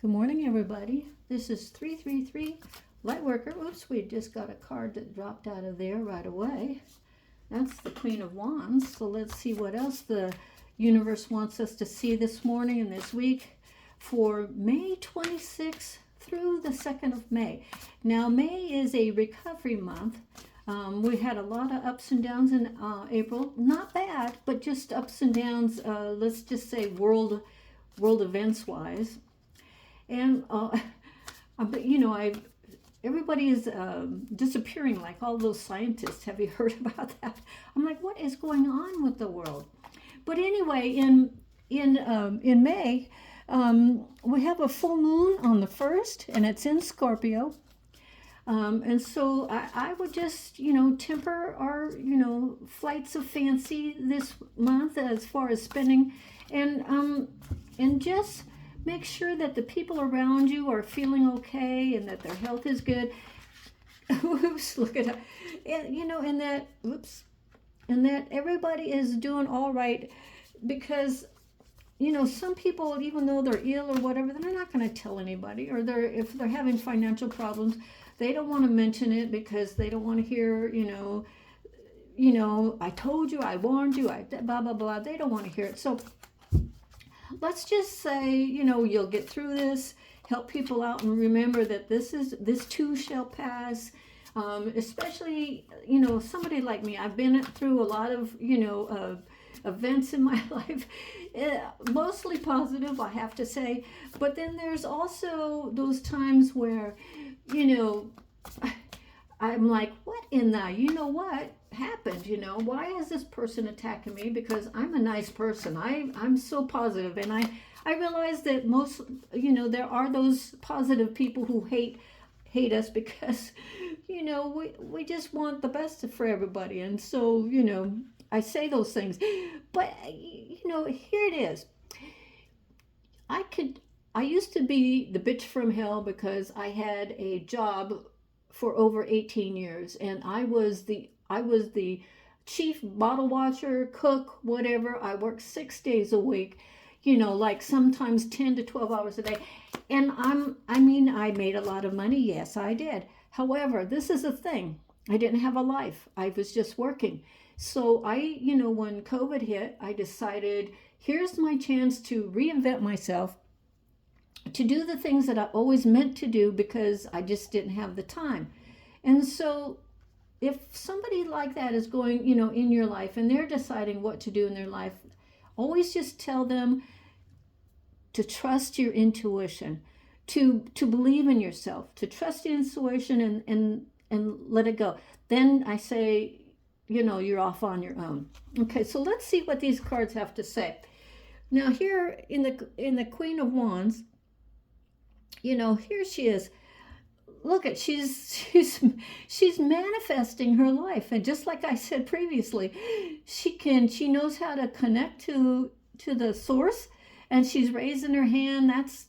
Good morning, everybody. This is 333 Lightworker. Oops, we just got a card that dropped out of there right away. That's the Queen of Wands. So let's see what else the universe wants us to see this morning and this week for May 26th through the 2nd of May. Now, May is a recovery month. We had a lot of ups and downs in April. Not bad, but just ups and downs. Let's just say world events wise. And but I everybody is disappearing like all those scientists. Have you heard about that? I'm like, what is going on with the world? But anyway, in May, we have a full moon on the 1st, and it's in Scorpio. And so I would just, temper our, flights of fancy this month as far as spending, and just make sure that the people around you are feeling okay and that their health is good. Oops, look at that. And that everybody is doing all right, because some people, even though they're ill or whatever, they're not going to tell anybody, or if they're having financial problems, they don't want to mention it because they don't want to hear, I told you, I warned you, I blah blah blah. They don't want to hear it. So let's just say, you'll get through this. Help people out, and remember that this too shall pass. Especially, somebody like me. I've been through a lot of, events in my life, mostly positive, I have to say. But then there's also those times where, I'm like, what in the, what happened? Why is this person attacking me? Because I'm a nice person. I'm so positive, and I realize that most, there are those positive people who hate us because, we just want the best for everybody. And so, I say those things, but here it is. I used to be the bitch from hell because I had a job for over 18 years, and I was the chief bottle washer, cook, whatever. I worked 6 days a week, like sometimes 10 to 12 hours a day. And I made a lot of money. Yes, I did. However, this is the thing. I didn't have a life. I was just working. So when COVID hit, I decided, here's my chance to reinvent myself, to do the things that I always meant to do because I just didn't have the time. And so if somebody like that is going, in your life, and they're deciding what to do in their life, always just tell them to trust your intuition, to believe in yourself, to trust your intuition, and let it go. Then I say, you're off on your own. Okay, so let's see what these cards have to say. Now here in the Queen of Wands, here she is. Look at, she's manifesting her life, and just like I said previously, she knows how to connect to the source, and she's raising her hand. That's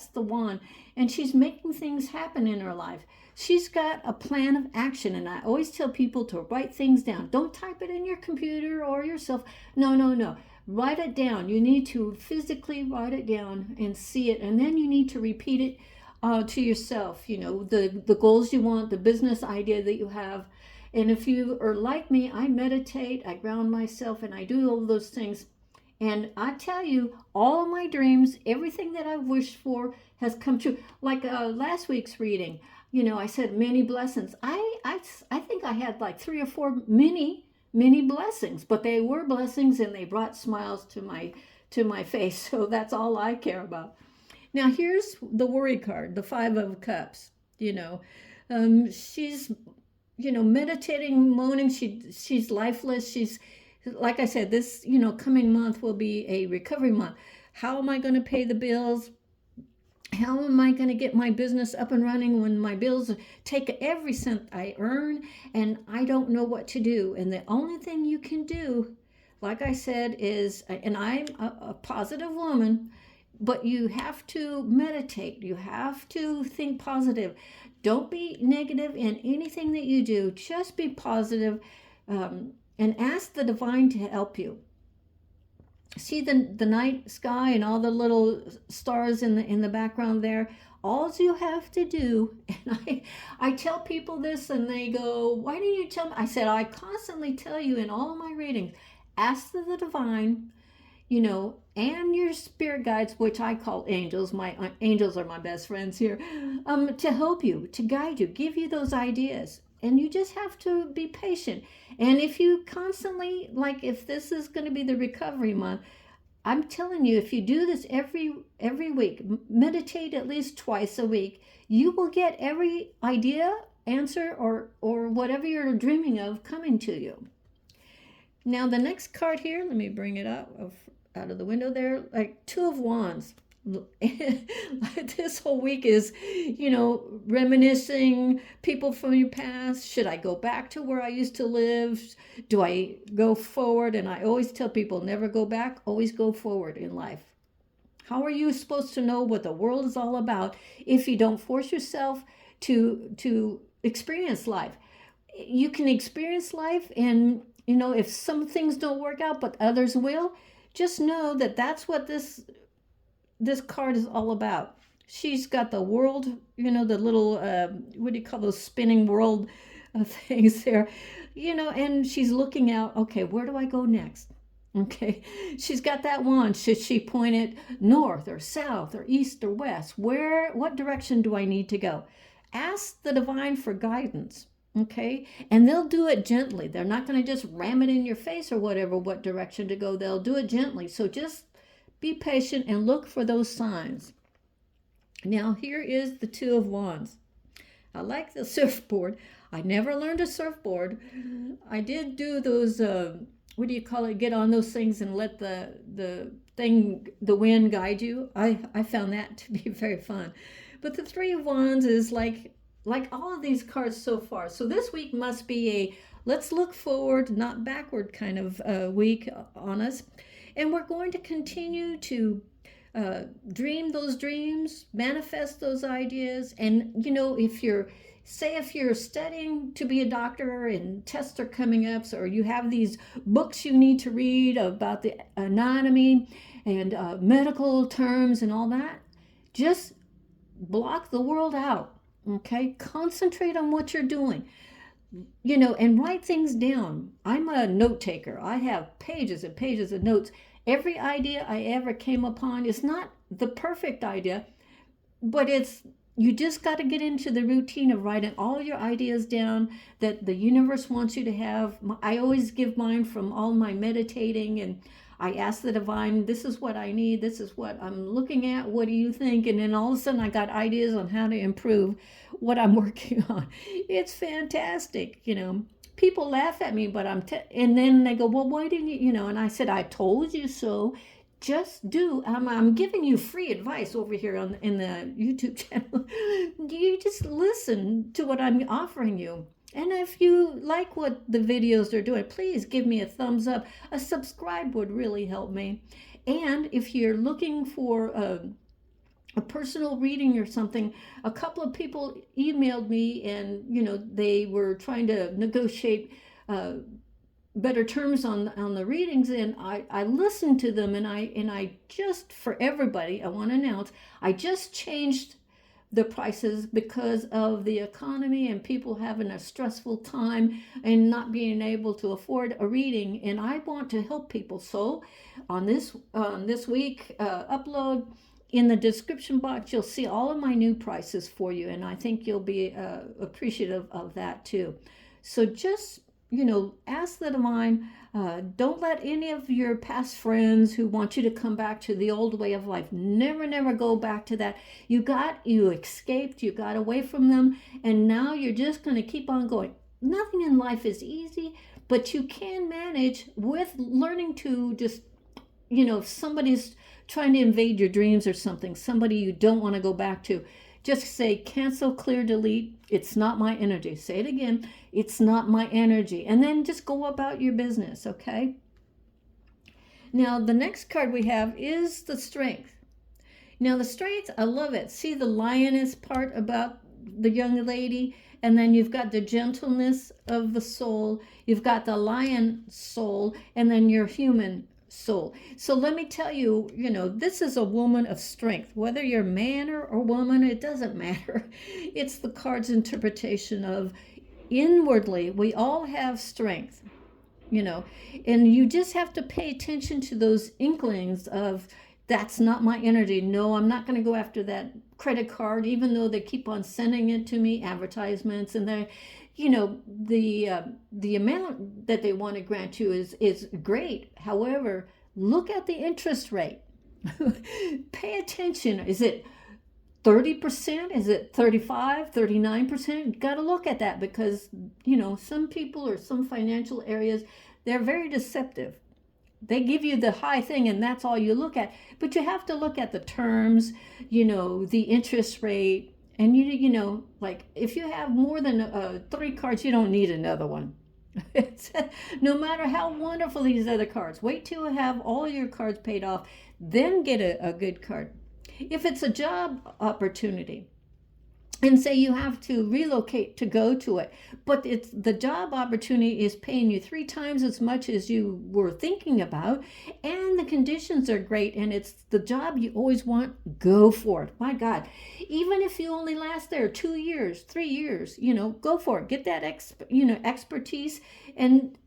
the one, and she's making things happen in her life. She's got a plan of action, and I always tell people to write things down. Don't type it in your computer or yourself. No. Write it down. You need to physically write it down and see it, and then you need to repeat it to yourself. The goals you want, the business idea that you have. And if you are like me, I meditate, I ground myself, and I do all those things. And I tell you, all of my dreams, everything that I've wished for has come true. Like last week's reading, I said many blessings. I think I had like 3 or 4 many blessings, but they were blessings, and they brought smiles to my face. So that's all I care about. Now here's the worry card, the 5 of Cups. She's meditating, moaning. She's lifeless. She's, like I said, this coming month will be a recovery month. How am I going to pay the bills? How am I going to get my business up and running when my bills take every cent I earn, and I don't know what to do? And the only thing you can do, like I said, is, and I'm a positive woman, but you have to meditate. You have to think positive. Don't be negative in anything that you do. Just be positive, and ask the divine to help you. see the night sky and all the little stars in the background there? All you have to do, and I tell people this and they go, why do you tell me? I said, I constantly tell you in all my readings, ask the divine, and your spirit guides, which I call angels. My angels are my best friends here, to help you, to guide you, give you those ideas. And you just have to be patient. And if you constantly, like if this is going to be the recovery month, I'm telling you, if you do this every week, meditate at least twice a week, you will get every idea, answer, or whatever you're dreaming of coming to you. Now the next card here, let me bring it up out of the window there, like Two of Wands. This whole week is, reminiscing people from your past. Should I go back to where I used to live? Do I go forward? And I always tell people, never go back, always go forward in life. How are you supposed to know what the world is all about if you don't force yourself to experience life? You can experience life, and if some things don't work out but others will, just know that that's what this card is all about. She's got the world, the little, what do you call those spinning world things there, and she's looking out, okay, where do I go next? Okay, she's got that wand. Should she point it north or south or east or west? What direction do I need to go? Ask the divine for guidance. Okay, and they'll do it gently. They're not going to just ram it in your face or whatever, what direction to go. They'll do it gently. So just be patient and look for those signs. Now here is the Two of Wands. I like the surfboard. I never learned a surfboard. I did do those, what do you call it? Get on those things and let the wind guide you. I found that to be very fun. But the Three of Wands is like all of these cards so far. So this week must be a let's look forward, not backward kind of week on us. And we're going to continue to dream those dreams, manifest those ideas. And, if you're studying to be a doctor and tests are coming up, or you have these books you need to read about the anatomy and medical terms and all that, just block the world out. Okay, concentrate on what you're doing, and write things down. I'm a note taker. I have pages and pages of notes. Every idea I ever came upon is not the perfect idea, but you just got to get into the routine of writing all your ideas down that the universe wants you to have. I always give mine from all my meditating, and I ask the divine, this is what I need, this is what I'm looking at, what do you think? And then all of a sudden I got ideas on how to improve what I'm working on. It's fantastic, People laugh at me, but and then they go, well, why didn't you, and I said, I told you so. Just do. I'm giving you free advice over here in the YouTube channel. You just listen to what I'm offering you. And if you like what the videos are doing, please give me a thumbs up. A subscribe would really help me. And if you're looking for a personal reading or something, a couple of people emailed me and, they were trying to negotiate better terms on the readings, and I listened to them, and I just, for everybody, I want to announce, I just changed the prices because of the economy and people having a stressful time and not being able to afford a reading, and I want to help people. So on this week upload, in the description box, you'll see all of my new prices for you, and I think you'll be appreciative of that too. So just, ask the divine. Don't let any of your past friends who want you to come back to the old way of life, never go back to that. You escaped, you got away from them, and now you're just going to keep on going. Nothing in life is easy, but you can manage with learning to just, if somebody's trying to invade your dreams or somebody you don't want to go back to, just say, cancel, clear, delete. It's not my energy. Say it again. It's not my energy. And then just go about your business, okay? Now, the next card we have is the Strength. Now, the Strength, I love it. See the lioness part about the young lady? And then you've got the gentleness of the soul. You've got the lion soul, and then your human soul. So let me tell you, this is a woman of strength. Whether you're man or woman, it doesn't matter. It's the card's interpretation of inwardly, we all have strength, and you just have to pay attention to those inklings of, that's not my energy. No, I'm not going to go after that credit card, even though they keep on sending it to me, advertisements, and they, the amount that they want to grant you is great. However, look at the interest rate. Pay attention. Is it 30%? Is it 35, 39%? Got to look at that, because, some people or some financial areas, they're very deceptive. They give you the high thing and that's all you look at. But you have to look at the terms, the interest rate. And, like if you have more than 3 cards, you don't need another one. No matter how wonderful these other cards. Wait till you have all your cards paid off, then get a good card. If it's a job opportunity, and say you have to relocate to go to it, but it's the job opportunity is paying you 3 times as much as you were thinking about, and the conditions are great, and it's the job you always want, go for it. My God, even if you only last there 2 years, 3 years, go for it. Get that expertise, and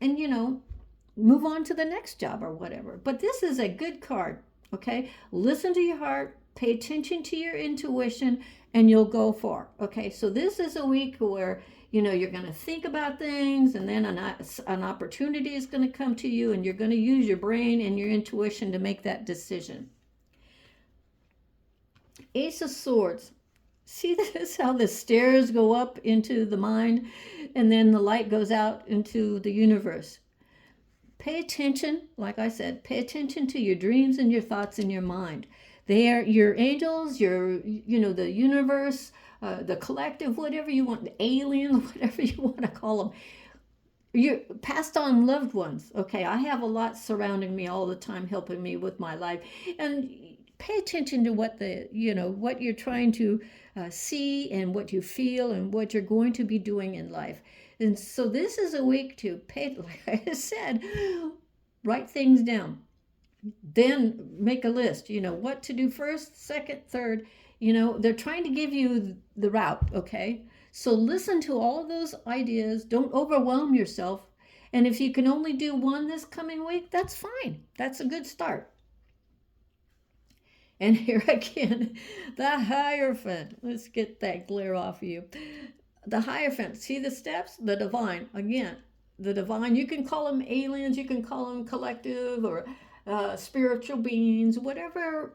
move on to the next job or whatever. But this is a good card. Okay, listen to your heart, pay attention to your intuition, and you'll go far. Okay, so this is a week where you're going to think about things, and then an opportunity is going to come to you, and you're going to use your brain and your intuition to make that decision. Ace of Swords. See this, how the stairs go up into the mind, and then the light goes out into the universe. Pay attention, like I said, pay attention to your dreams and your thoughts in your mind. They are your angels, the universe, the collective, whatever you want, the aliens, whatever you want to call them. Your passed on loved ones. Okay, I have a lot surrounding me all the time, helping me with my life. And pay attention to what what you're trying to see, and what you feel, and what you're going to be doing in life. And so this is a week to pay, like I said, write things down. Then make a list, what to do first, second, third. They're trying to give you the route, okay? So listen to all of those ideas. Don't overwhelm yourself. And if you can only do one this coming week, that's fine. That's a good start. And here again, the Hierophant. Let's get that glare off of you. The Hierophant, see the steps? The divine, again, the divine. You can call them aliens, you can call them collective, or spiritual beings, whatever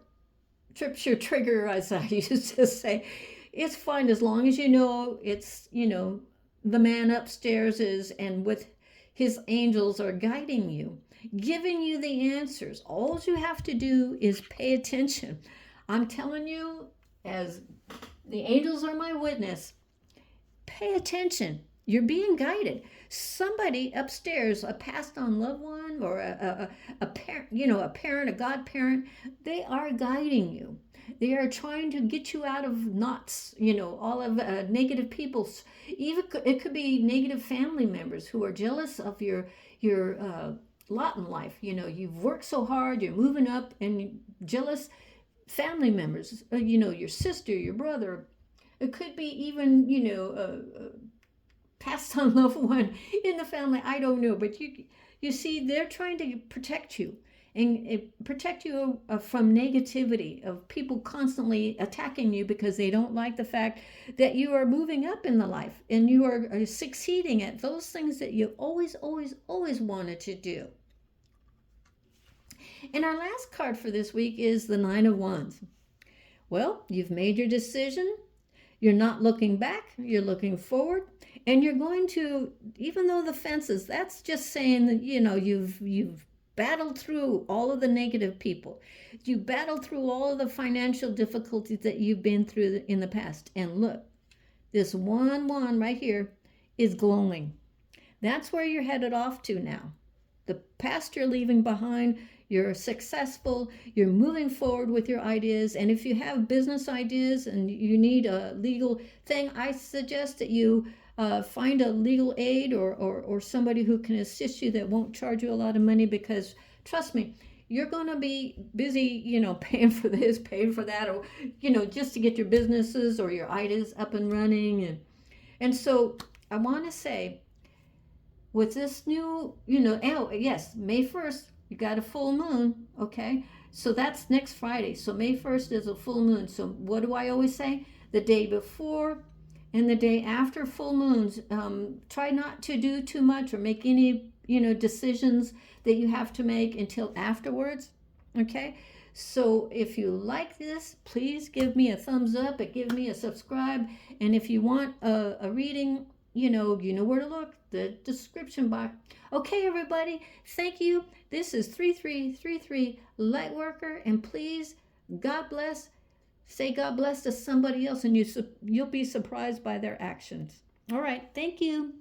trips your trigger, as I used to say. It's fine, as long as it's, the man upstairs is, and with his angels are guiding you, giving you the answers. All you have to do is pay attention. I'm telling you, as the angels are my witness, pay attention. You're being guided. Somebody upstairs, a passed on loved one, or a parent, a parent, a godparent, they are guiding you. They are trying to get you out of knots, all of negative people. Even it could be negative family members who are jealous of your lot in life. You've worked so hard, you're moving up, and jealous family members, your sister, your brother. It could be even, passed on loved one in the family. I don't know, but you see, they're trying to protect you, and protect you from negativity, of people constantly attacking you because they don't like the fact that you are moving up in the life, and you are succeeding at those things that you always wanted to do. And our last card for this week is the Nine of Wands. Well, you've made your decision. You're not looking back, you're looking forward, and you're going to, even though the fences, that's just saying that, you've battled through all of the negative people. You battled through all of the financial difficulties that you've been through in the past. And look, this one right here is glowing. That's where you're headed off to now. The past you're leaving behind. You're successful, you're moving forward with your ideas, and if you have business ideas and you need a legal thing, I suggest that you find a legal aid or somebody who can assist you that won't charge you a lot of money, because trust me, you're going to be busy, paying for this, paying for that, or, just to get your businesses or your ideas up and running. And so I want to say, with this new, oh, yes, May 1st, you got a full moon, okay? So that's next Friday. So May 1st is a full moon. So what do I always say? The day before and the day after full moons, try not to do too much or make any, decisions that you have to make until afterwards, okay? So if you like this, please give me a thumbs up and give me a subscribe. And if you want a reading, you know where to look, the description box. Okay, everybody, thank you. This is 3333 Lightworker, and please, God bless. Say God bless to somebody else, and you'll be surprised by their actions. All right, thank you.